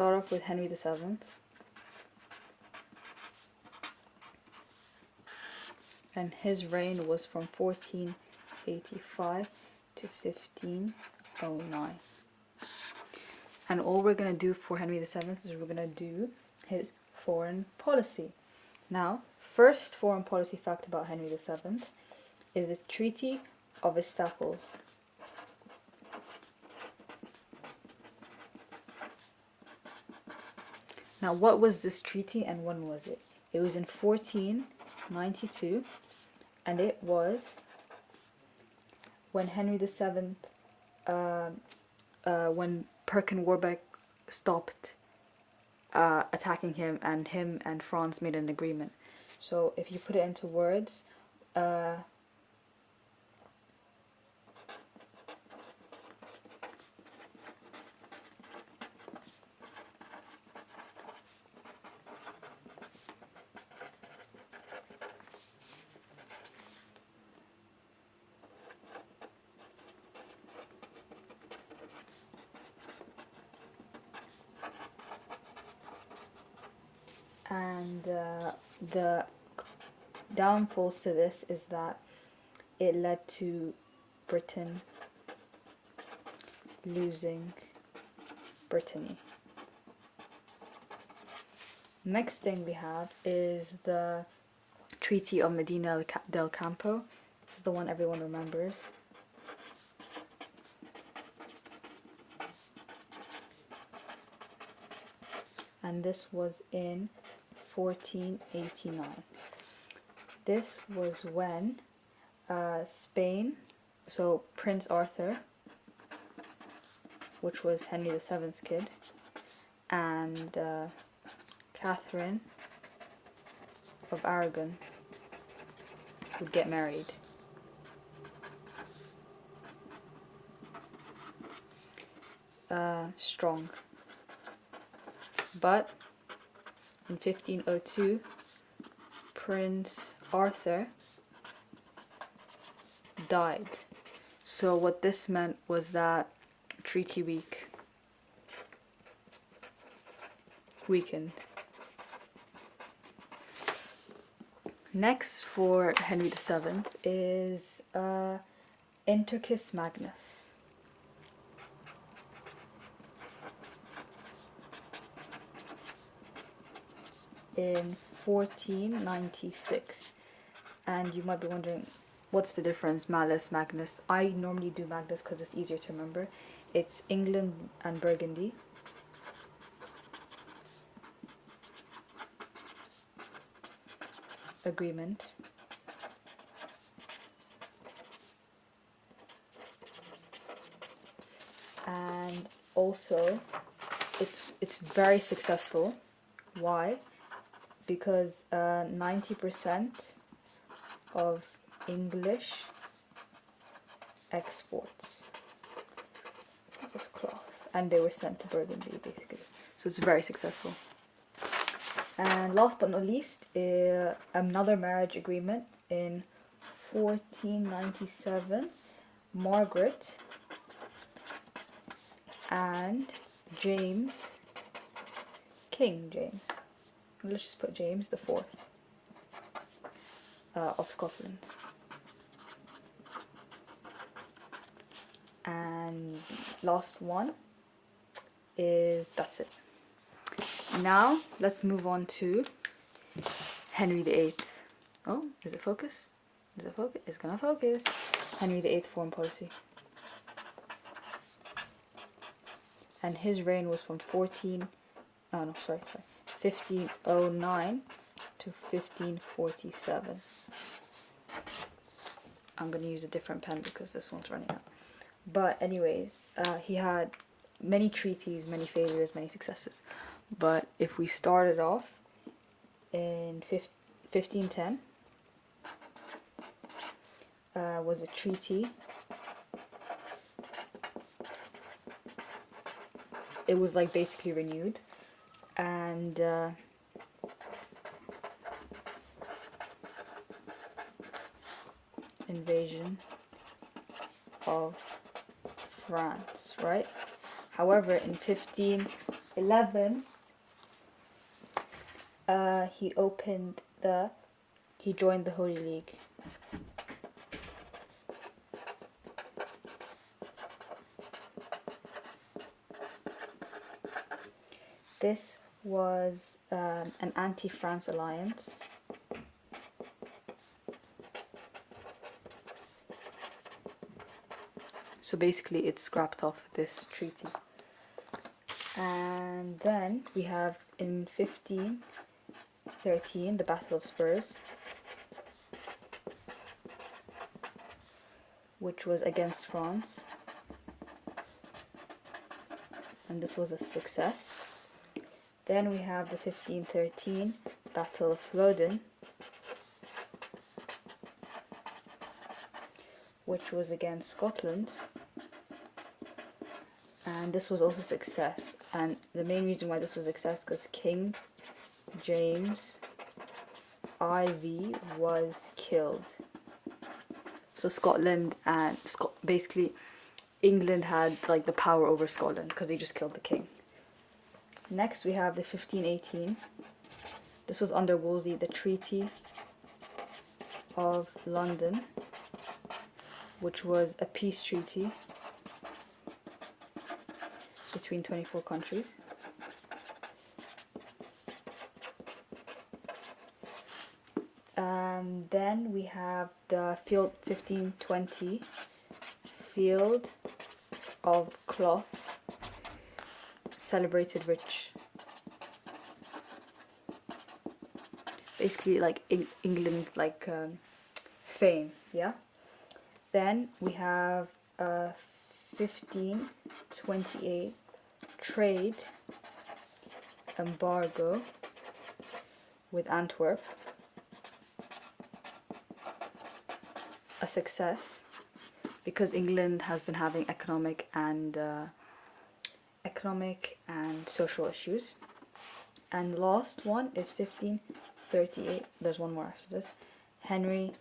Start off with Henry VII. And his reign was from 1485 to 1509. And all we're going to do for Henry VII is we're going to do his foreign policy. Now, first foreign policy fact about Henry VII is the Treaty of Estaples. Now, what was this treaty and when was it? It was in 1492, and it was when Henry VII, when Perkin Warbeck stopped attacking him and France made an agreement. So if you put it into words, and the downfalls to this is that it led to Britain losing Brittany. Next thing we have is the Treaty of Medina del Campo. This is the one everyone remembers. And this was in 1489. This was when Spain, so Prince Arthur, which was Henry VII's kid, and Catherine of Aragon would get married. Strong. But in 1502, Prince Arthur died. So what this meant was that treaty weakened. Next for Henry VII is Intercus Magnus. In 1496, and you might be wondering what's the difference, Malus, Magnus. I normally do Magnus because it's easier to remember. It's England and Burgundy. Agreement. And also it's very successful. Why? Because 90% of English exports was cloth, and they were sent to Burgundy, basically. So it's very successful. And last but not least, another marriage agreement in 1497. Margaret and James, King James, let's just put James the Fourth of Scotland. And last one is, that's it. Now let's move on to Henry VIII. Oh, is it focus? Is it focus? It's gonna focus. Henry VIII foreign policy. And his reign was from 1509 to 1547. I'm gonna use a different pen because this one's running out. But anyways, he had many treaties, many failures, many successes. But if we started off in 1510, was a treaty. It was like basically renewed, and invasion of France, right? However, in 1511, 1511, he joined the Holy League. This was an anti-France alliance. So basically it scrapped off this treaty. And then we have in 1513 the Battle of Spurs, which was against France, and this was a success. Then we have the 1513 Battle of Flodden, which was against Scotland, and this was also a success. And the main reason why this was a success because King James IV was killed. So Scotland and basically England had like the power over Scotland because they just killed the king. Next we have the 1518. This was under Wolsey, the Treaty of London, which was a peace treaty between 24 countries. Then we have the 1520 Field of Cloth, celebrated rich. Basically like England, like fame, yeah? Then we have 1528 trade embargo with Antwerp, a success because England has been having economic and social issues. And the last one is 1538. There's one more after this. Henry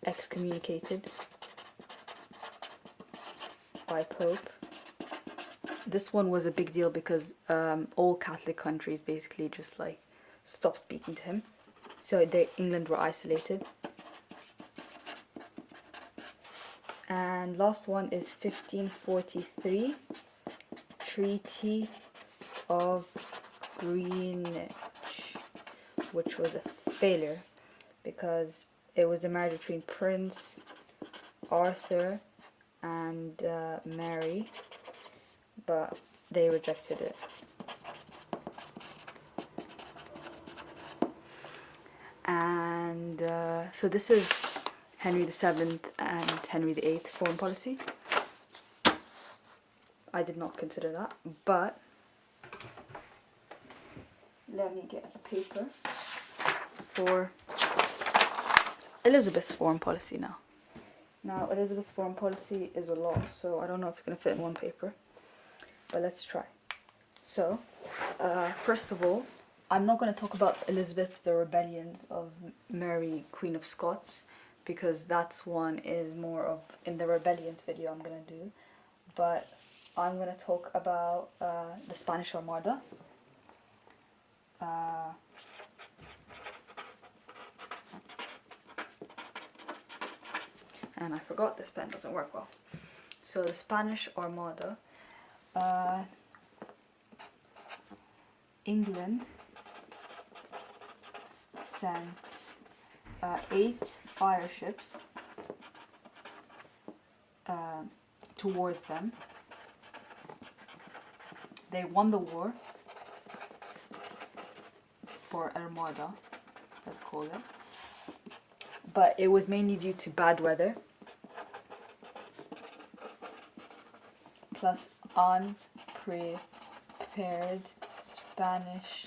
excommunicated by Pope. This one was a big deal because all Catholic countries basically just like stopped speaking to him, so England were isolated. And last one is 1543 Treaty of Greenwich, which was a failure because it was a marriage between Prince Arthur and Mary, but they rejected it. And so this is Henry VII and Henry VIII foreign policy. I did not consider that, but let me get a paper for Elizabeth's foreign policy now. Now, Elizabeth's foreign policy is a lot, so I don't know if it's going to fit in one paper, but let's try. So, first of all, I'm not going to talk about Elizabeth, the rebellions of Mary, Queen of Scots, because that's one is more of in the rebellions video I'm going to do, but I'm going to talk about the Spanish Armada, and I forgot this pen doesn't work well. So the Spanish Armada, England sent 8 fire ships towards them. They won the war for Armada, let's call it, but it was mainly due to bad weather plus unprepared Spanish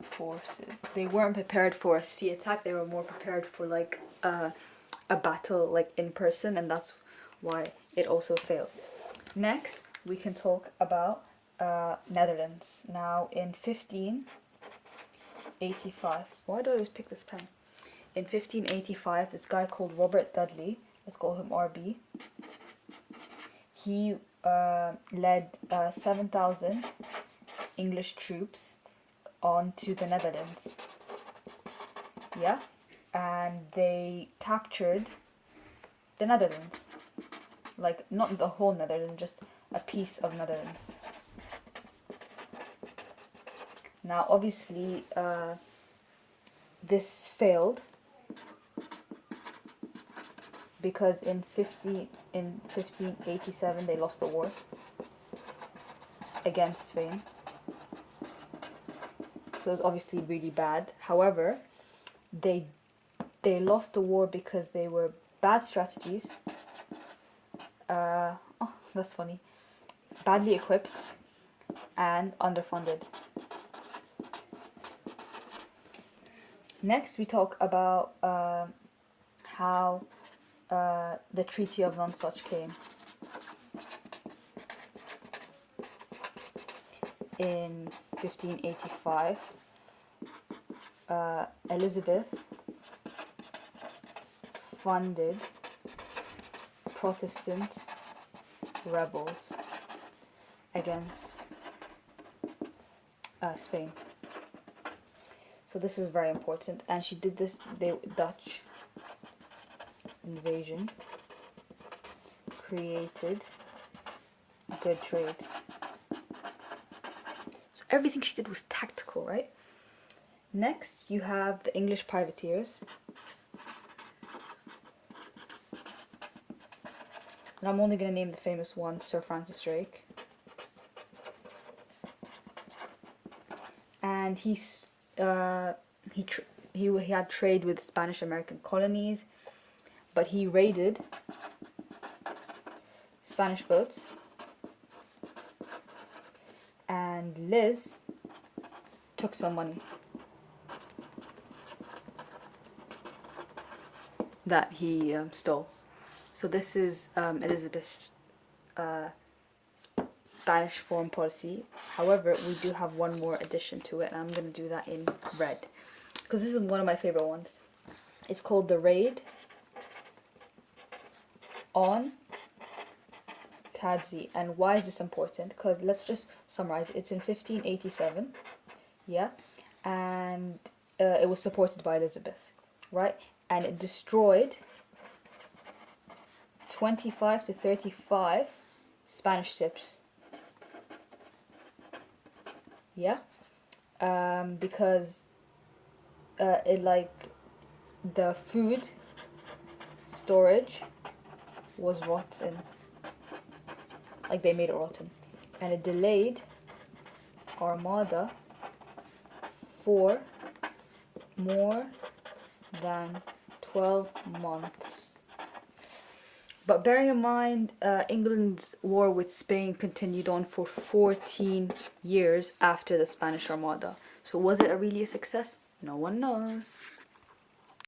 forces. They weren't prepared for a sea attack, they were more prepared for like a battle like in person, and that's why it also failed. Next we can talk about Netherlands. Now in 1585, why do I always pick this pen? In 1585, this guy called Robert Dudley, let's call him RB, he led 7,000 English troops onto the Netherlands. Yeah, and they captured the Netherlands, like not the whole Netherlands, just a piece of Netherlands. Now obviously this failed because in 1587 they lost the war against Spain, so it was obviously really bad. However, they lost the war because they were bad strategies, oh that's funny, badly equipped and underfunded. Next we talk about how the Treaty of Nonsuch came. In 1585, Elizabeth funded Protestant rebels against Spain. So this is very important, and she did this, the Dutch invasion created good trade. So everything she did was tactical, right? Next, you have the English privateers. And I'm only going to name the famous one, Sir Francis Drake. And he had trade with Spanish American colonies, but he raided Spanish boats, and Liz took some money that he stole. So this is Elizabeth's Spanish foreign policy. However, we do have one more addition to it, and I'm going to do that in red, because this is one of my favorite ones. It's called the Raid on Cadiz. And why is this important? Because let's just summarize. It's in 1587, yeah, and it was supported by Elizabeth, right? And it destroyed 25 to 35 Spanish ships. Yeah, because it, like, the food storage was rotten, like they made it rotten, and it delayed Armada for more than 12 months. But bearing in mind, England's war with Spain continued on for 14 years after the Spanish Armada. So was it really a success? No one knows.